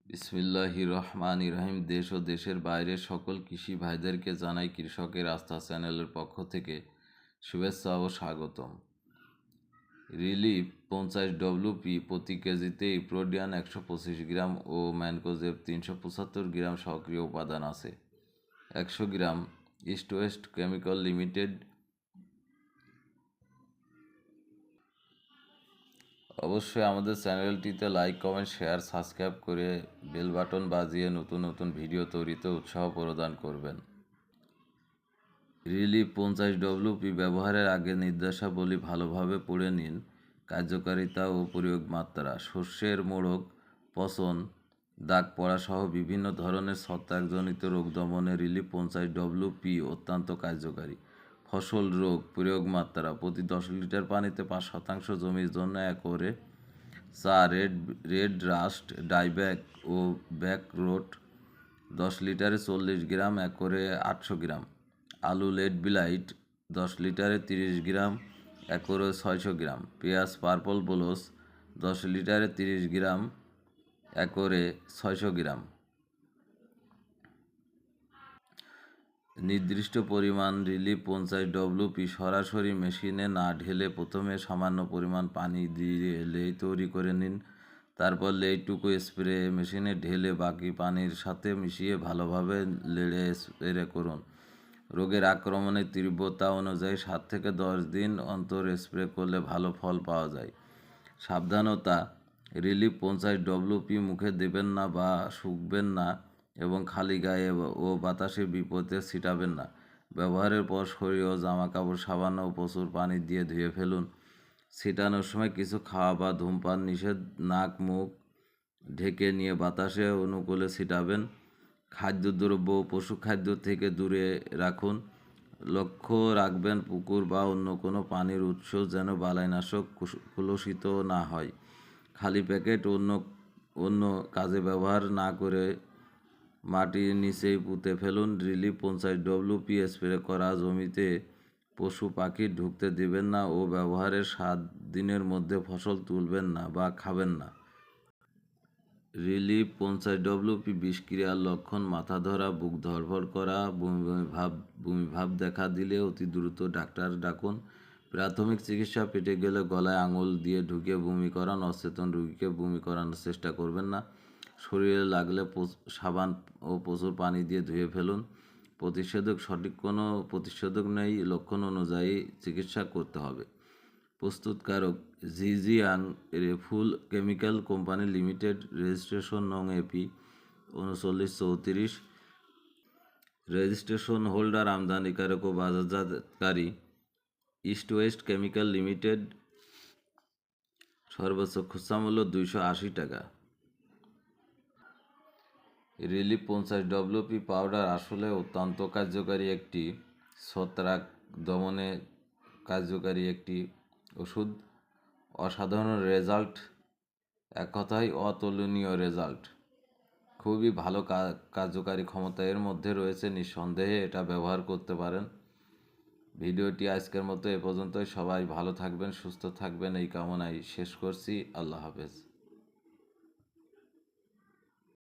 বিসমিল্লাহির রহমানির রহিম। দেশ ও দেশের বাইরের সকল কৃষি ভাইদেরকে জানাই কৃষকের আস্থা চ্যানেলের পক্ষ থেকে শুভেচ্ছা ও স্বাগতম। রিলিফ 50 WP প্রতি কেজিতে ইপ্রোডিয়ান 125 গ্রাম ও ম্যানকোজেব 375 গ্রাম সক্রিয় উপাদান আছে। 100 গ্রাম ইস্ট ওয়েস্ট কেমিক্যাল লিমিটেড। অবশ্যই আমাদের চ্যানেলটিতে লাইক, কমেন্ট, শেয়ার, সাবস্ক্রাইব করে বেল বাটন বাজিয়ে নতুন নতুন ভিডিও তৈরিতে উৎসাহ প্রদান করবেন। রিলিফ 50 WP ব্যবহারের আগে নির্দেশাবলী ভালোভাবে পড়ে নিন। কার্যকারিতা ও প্রয়োগ মাত্রা: শস্যের মোড়ক, পচন, দাগ পড়া সহ বিভিন্ন ধরনের ছত্রাকজনিত রোগ দমনে রিলিফ 50 WP অত্যন্ত কার্যকারী। ফসল রোগ প্রয়োগ মাত্রা: প্রতি 10 লিটার পানিতে 5% জমির জন্য একরে রেড রাস্ট, ডাইব্যাক ও ব্যাক রোট 10 লিটারে 40 গ্রাম, একরে 800 গ্রাম। আলু লেট বিলাইট 10 লিটারে 30 গ্রাম, একরে 600 গ্রাম। পেঁয়াজ পার্পল বোলস 10 লিটারে 30 গ্রাম, একরে 600 গ্রাম। নির্দিষ্ট পরিমাণ রিলিফ 50 WP সরাসরি মেশিনে না ঢেলে প্রথমে সামান্য পরিমাণ পানি দিয়ে লেই তৈরি করে নিন। তারপর লেইটুকু স্প্রে মেশিনে ঢেলে বাকি পানির সাথে মিশিয়ে ভালোভাবে লেড়ে স্প্রে করুন। রোগের আক্রমণের তীব্রতা অনুযায়ী 7 থেকে 10 দিন অন্তর স্প্রে করলে ভালো ফল পাওয়া যায়। সাবধানতা: রিলিফ 50 WP মুখে দেবেন না বা শুকবেন না এবং খালি গায়ে ও বাতাসে বিপদে ছিটাবেন না। ব্যবহারের পর শরীর ও জামাকাপড় সাবান ও প্রচুর পানি দিয়ে ধুয়ে ফেলুন। ছিটানোর সময় কিছু খাওয়া বা ধূমপান নিষেধ। নাক মুখ ঢেকে নিয়ে বাতাসে অনুকূলে ছিটাবেন। খাদ্যদ্রব্য ও পশু খাদ্য থেকে দূরে রাখুন। লক্ষ্য রাখবেন পুকুর বা অন্য কোনো পানির উৎস যেন বালাইনাশক কলুষিত না হয়। খালি প্যাকেট অন্য কাজে ব্যবহার না করে মাটির নিচেই পুঁতে ফেলুন। রিলিফ 50 WP স্প্রে করা জমিতে পশু পাখি ঢুকতে দেবেন না ও ব্যবহারের 7 দিনের মধ্যে ফসল তুলবেন না বা খাবেন না। রিলিফ 50 WP বিষক্রিয়ার লক্ষণ: মাথা ধরা, বুক ধড়ফড় করা, বমি ভাব দেখা দিলে অতি দ্রুত ডাক্তার ডাকুন। প্রাথমিক চিকিৎসা: পেটে গেলে গলায় আঙুল দিয়ে ঢুকিয়ে বমি করান। অচেতন রোগীকে বমি করানোর চেষ্টা করবেন না। শরীরে লাগলে সাবান ও প্রচুর পানি দিয়ে ধুয়ে ফেলুন। প্রতিষেধক: সঠিক কোনো প্রতিষেধক নেই, লক্ষণ অনুযায়ী চিকিৎসা করতে হবে। প্রস্তুতকারক: জিজিয়াং ফুল কেমিক্যাল কোম্পানি লিমিটেড, রেজিস্ট্রেশন নং AP 3934, রেজিস্ট্রেশন হোল্ডার, আমদানিকারক ও বাজারজাতকারী ইস্ট ওয়েস্ট কেমিক্যাল লিমিটেড। সর্বোচ্চ খুচরা মূল্য 280 টাকা। রিলিফ 50 WP পাউডার আসলে অত্যন্ত কার্যকারী একটি ছত্রাক দমনে কার্যকারী একটি ওষুধ। অসাধারণ রেজাল্ট, এক কথায় অতুলনীয় রেজাল্ট। খুবই ভালো কার্যকারী ক্ষমতা এর মধ্যে রয়েছে, নিঃসন্দেহে এটা ব্যবহার করতে পারেন। ভিডিওটি আজকের মতো এ পর্যন্তই। সবাই ভালো থাকবেন, সুস্থ থাকবেন এই কামনায় শেষ করছি। আল্লাহ হাফেজ।